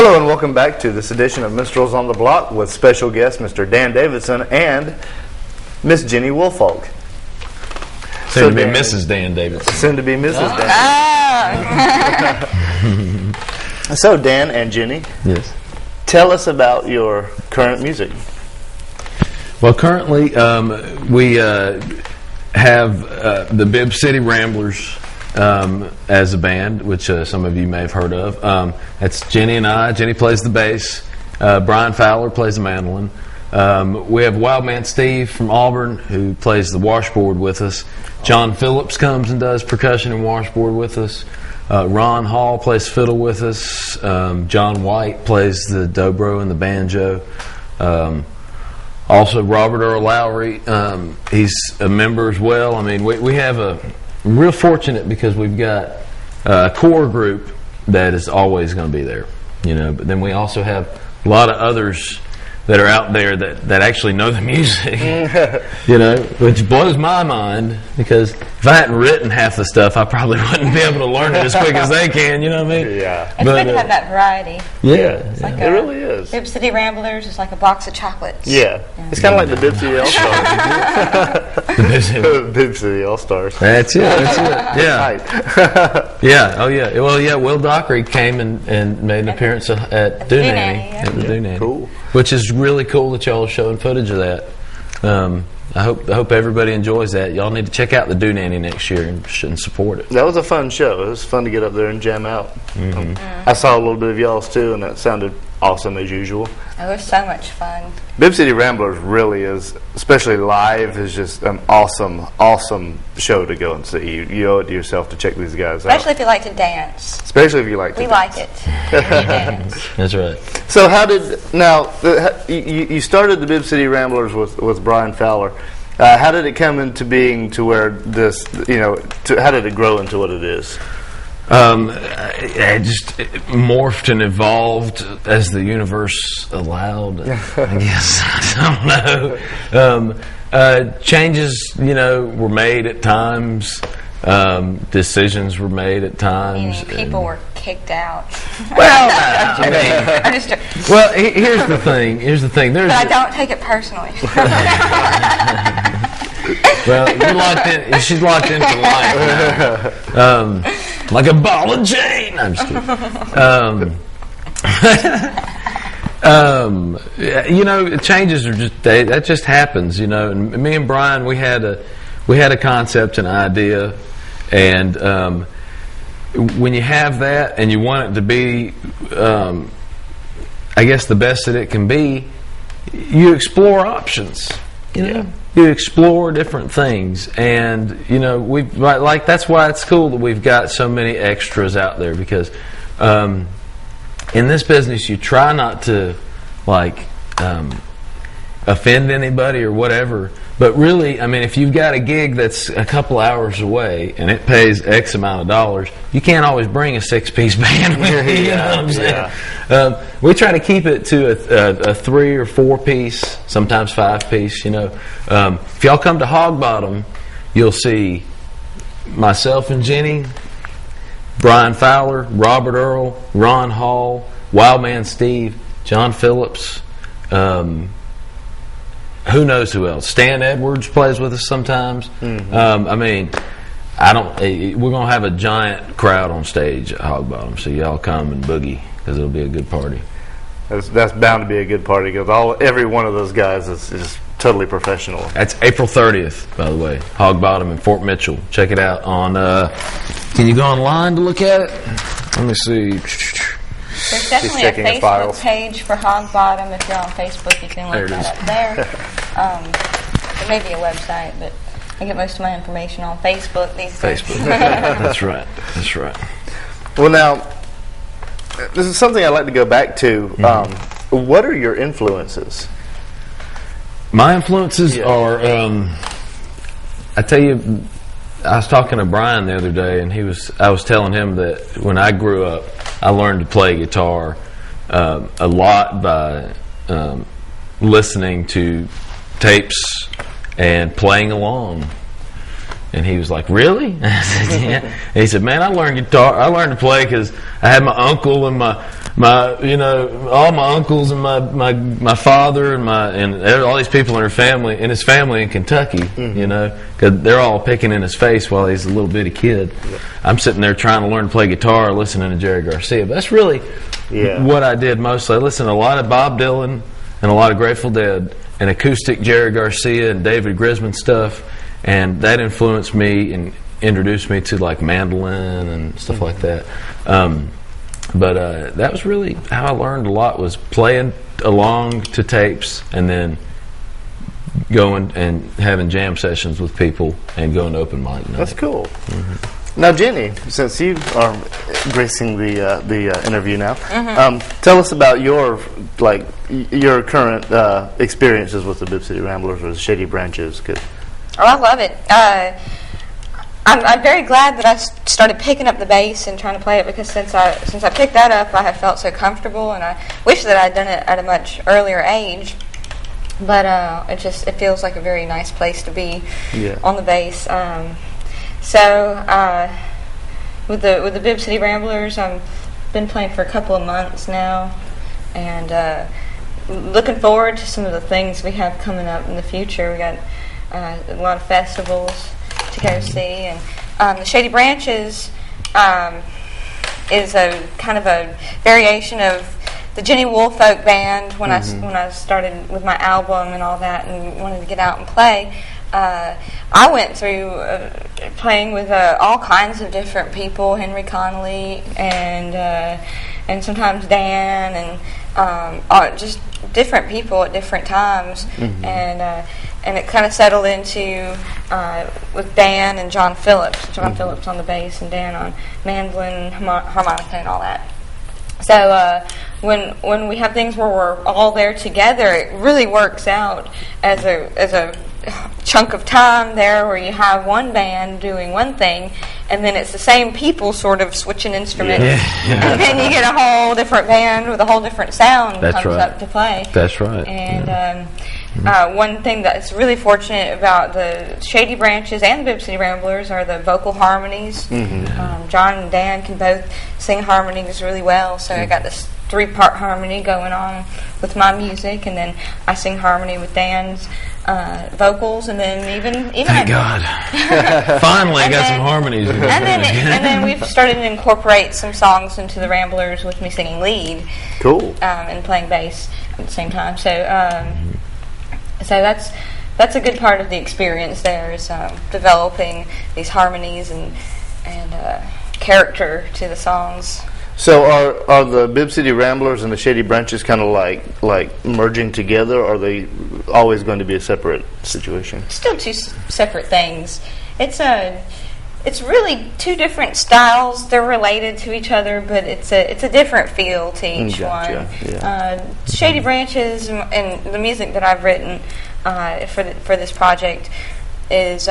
Hello and welcome back to this edition of Minstrels on the Block with special guest Mr. Dan Davidson and Miss Gini Woolfolk. Soon to be Mrs. Dan Davidson. Soon to be Mrs. Dan. So Dan and Gini, yes, tell us about your current music. Well, currently we have the Bibb City Ramblers as a band, which some of you may have heard of. That's Gini and I. Gini plays the bass. Brian Fowler plays the mandolin. We have Wildman Steve from Auburn who plays the washboard with us. John Phillips comes and does percussion and washboard with us. Ron Hall plays fiddle with us. John White plays the dobro and the banjo. Also Robert Earl Lowry, he's a member as well. I mean, we have I'm real fortunate because we've got a core group that is always going to be there, but then we also have a lot of others that are out there that actually know the music, which blows my mind, because if I hadn't written half the stuff, I probably wouldn't be able to learn it as quick as they can, you know what I mean? Yeah. It's good to have that variety. Yeah. It's like it really is. Bibb City Ramblers is like a box of chocolates. Yeah. It's kind of like the Bibb City All-Stars. The Bibb City All-Stars. That's it. Yeah. Right. Yeah. Oh, yeah. Well, yeah, Will Dockery came and made an appearance at Doonanny. Yeah. At the Doonanny. Cool. Which is really cool that y'all are showing footage of that. I hope everybody enjoys that. Y'all need to check out the Doonanny next year and support it. That was a fun show. It was fun to get up there and jam out. Mm-hmm. I saw a little bit of y'all's too, and that sounded awesome as usual. It was so much fun. Bibb City Ramblers really is, especially live, is just an awesome show to go and see. You owe it to yourself to check these guys out. Especially if you like to dance. Especially if you like to We dance. like it. We dance. That's right. So you started the Bibb City Ramblers with Brian Fowler. How did it come into being to where this, how did it grow into what it is? It just morphed and evolved as the universe allowed, I guess. I don't know. Changes, were made at times. Decisions were made at times. People were kicked out. Well, here's the thing. But I don't take it personally. Well, you're locked in. She's locked in for life now. Like a ball of Jane. I'm just kidding. Changes are that just happens. And me and Brian, we had a concept, an idea, and when you have that and you want it to be, I guess, the best that it can be, you explore options. You explore different things, and we've like that's why it's cool that we've got so many extras out there, because in this business you try not to offend anybody or whatever, but really, I mean, if you've got a gig that's a couple hours away and it pays X amount of dollars, you can't always bring a 6-piece band with you. You know what I'm saying? Yeah. We try to keep it to a 3 or 4-piece, sometimes 5-piece. If y'all come to Hog Bottom, you'll see myself and Gini, Brian Fowler, Robert Earl, Ron Hall, Wildman Steve, John Phillips. Who knows who else? Stan Edwards plays with us sometimes. Mm-hmm. We're gonna have a giant crowd on stage at Hog Bottom, so y'all come and boogie, because it'll be a good party. That's bound to be a good party, because every one of those guys is totally professional. That's April 30th, by the way. Hog Bottom in Fort Mitchell. Check it out on. Can you go online to look at it? Let me see. There's definitely a Facebook page for Hog Bottom. If you're on Facebook, you can look that up there. There may be a website, but I get most of my information on Facebook these days. Facebook. That's right. Well, now, this is something I'd like to go back to. Mm-hmm. What are your influences? My influences are, I tell you, I was talking to Brian the other day, and I was telling him that when I grew up, I learned to play guitar a lot by listening to tapes and playing along. And he was like, "Really?" I said, "Yeah." And he said, "Man, I learned to play because I had my uncle and my all my uncles and my father and all these people in his family in Kentucky, because they're all picking in his face while he's a little bitty kid. Yeah. I'm sitting there trying to learn to play guitar, listening to Jerry Garcia. But that's really what I did mostly. I listened to a lot of Bob Dylan and a lot of Grateful Dead and acoustic Jerry Garcia and David Grisman stuff, and that influenced me and introduced me to like mandolin and stuff like that. But that was really how I learned a lot, was playing along to tapes and then going and having jam sessions with people and going to open mic night. That's cool. Mm-hmm. Now, Jenny, since you are gracing the interview now, tell us about your current experiences with the Bibb City Ramblers or the Shady Branches. Oh, I love it. I'm very glad that I started picking up the bass and trying to play it, because since I picked that up, I have felt so comfortable, and I wish that I'd done it at a much earlier age. But it feels like a very nice place to be on the bass. With the Bibb City Ramblers, I've been playing for a couple of months now, and looking forward to some of the things we have coming up in the future. We got a lot of festivals to go see, and the Shady Branches is a kind of a variation of the Gini Woolfolk band. When I started with my album and all that, and wanted to get out and play, I went through playing with all kinds of different people, Henry Connolly and sometimes Dan, and just different people at different times, and it kind of settled into with Dan and John Phillips. John Phillips on the bass and Dan on mandolin, harmonica, and all that. So when we have things where we're all there together, it really works out as a chunk of time there where you have one band doing one thing, and then it's the same people sort of switching instruments, and then you get a whole different band with a whole different sound comes up to play. That's right. And one thing that's really fortunate about the Shady Branches and the Bibb City Ramblers are the vocal harmonies. John and Dan can both sing harmonies really well, so I got this 3-part harmony going on with my music, and then I sing harmony with Dan's vocals, and then even thank God, finally I got some harmonies. And then we've started to incorporate some songs into the Ramblers with me singing lead, and playing bass at the same time. So that's a good part of the experience. There is developing these harmonies and character to the songs. So are the Bibb City Ramblers and the Shady Branches kind of like merging together, or are they always going to be a separate situation? Still two separate things. It's really two different styles. They're related to each other, but it's a different feel to each one. Yeah. Shady Branches and the music that I've written for this project is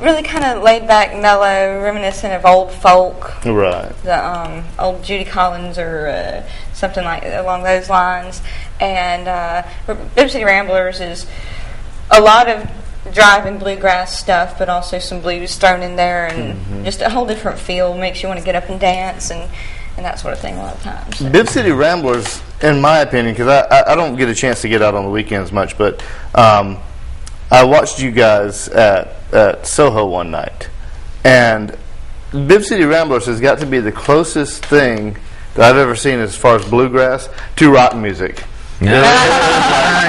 really kind of laid back, mellow, reminiscent of old folk. Right. The old Judy Collins or something like along those lines. And Bibb City Ramblers is a lot of driving bluegrass stuff, but also some blues thrown in there, and just a whole different feel. Makes you want to get up and dance and that sort of thing a lot of times. So. Bibb City Ramblers, in my opinion, because I don't get a chance to get out on the weekends much, but I watched you guys at Soho one night, and Bibb City Ramblers has got to be the closest thing that I've ever seen as far as bluegrass to rock music. Yeah.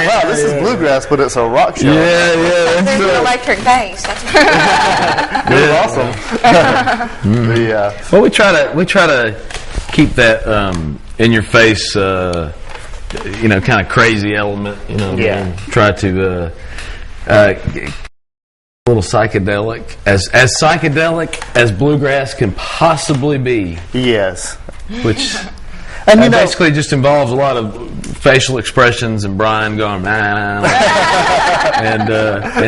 Wow, this is bluegrass, but it's a rock show. There's an electric bass. It was awesome. Well, we try to keep that in your face, kind of crazy element. Try to a little psychedelic, as psychedelic as bluegrass can possibly be. Yes. Which and basically just involves a lot of facial expressions and Brian going and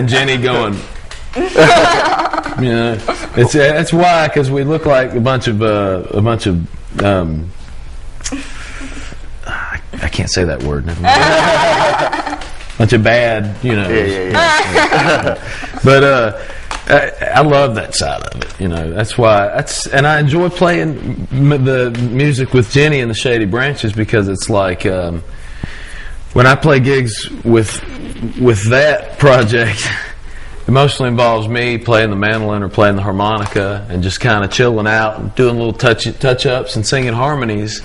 Jenny going. That's why, because we look like a bunch of I can't say that word. Never mind. Bunch of bad, Yeah. But I love that side of it. That's why. And I enjoy playing the music with Jenny and the Shady Branches, because it's like when I play gigs with that project, it mostly involves me playing the mandolin or playing the harmonica and just kind of chilling out and doing little touch-ups and singing harmonies.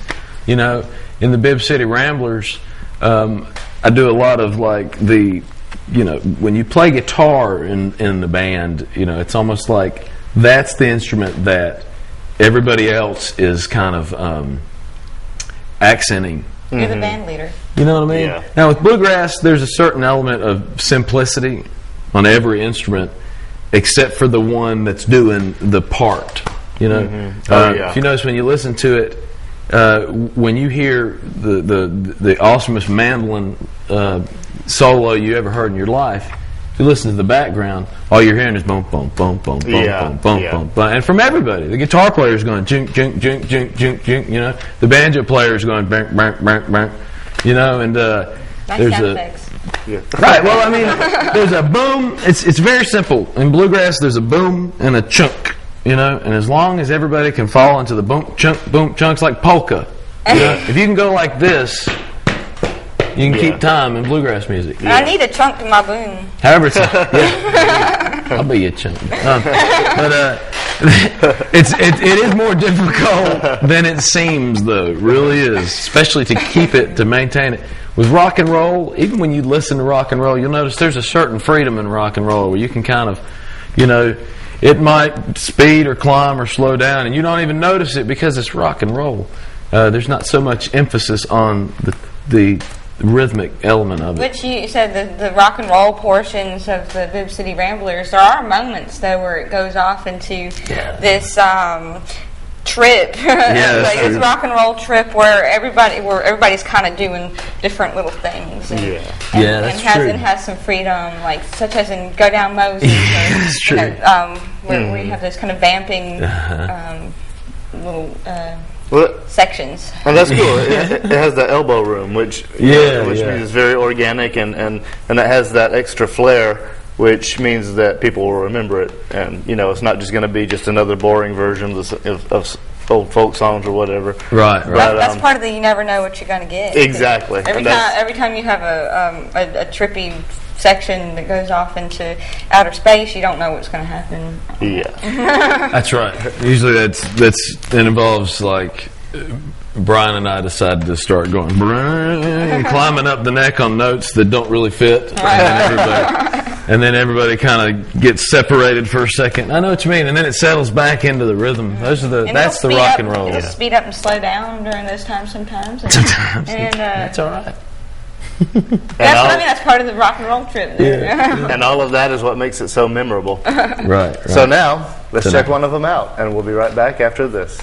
In the Bibb City Ramblers, I do a lot of like when you play guitar in the band, it's almost like that's the instrument that everybody else is kind of accenting. You're the band leader. You know what I mean? Yeah. Now with bluegrass, there's a certain element of simplicity on every instrument, except for the one that's doing the part. If you notice when you listen to it, when you hear the awesomest mandolin solo you ever heard in your life, if you listen to the background, all you're hearing is boom, boom, boom, boom, boom, boom, boom, boom, and from everybody. The guitar player is going jink, jink, jink, jink, jink, jink. The banjo player is going bang, bang, bang, bang. And Nice there's sound a effects. Yeah. right. Well, I mean, there's a boom. It's very simple. In bluegrass, there's a boom and a chunk. And as long as everybody can fall into the boom chunks like polka. If you can go like this, you can keep time in bluegrass music. I need a chunk in my boom. However, I'll be a chunk. But it is more difficult than it seems, though. It really is, especially to keep it, to maintain it. With rock and roll, even when you listen to rock and roll, you'll notice there's a certain freedom in rock and roll where you can kind of, it might speed or climb or slow down, and you don't even notice it because it's rock and roll. There's not so much emphasis on the rhythmic element of it. Which you said the rock and roll portions of the Bibb City Ramblers. There are moments though where it goes off into this trip, like this rock and roll trip where everybody's kind of doing different little things. And, that's true. And has some freedom, like such as in Go Down Moses. That's true. Where we have those kind of vamping little. Sections. And that's cool. It has the elbow room, which means it's very organic, and that has that extra flair, which means that people will remember it. And it's not just going to be just another boring version of old folk songs or whatever. Right. But, that's part of the you never know what you're going to get. Exactly. Every time you have a trippy section that goes off into outer space, you don't know what's going to happen. Yeah. That's right. Usually it involves like Brian and I decided to start going and climbing up the neck on notes that don't really fit, and then everybody kind of gets separated for a second. I know what you mean, and then it settles back into the rhythm. That's the rock and roll. It'll speed up and slow down during those times sometimes. And that's all right. That's part of the rock and roll trip. And all of that is what makes it so memorable. Right. So now let's check one of them out, and we'll be right back after this.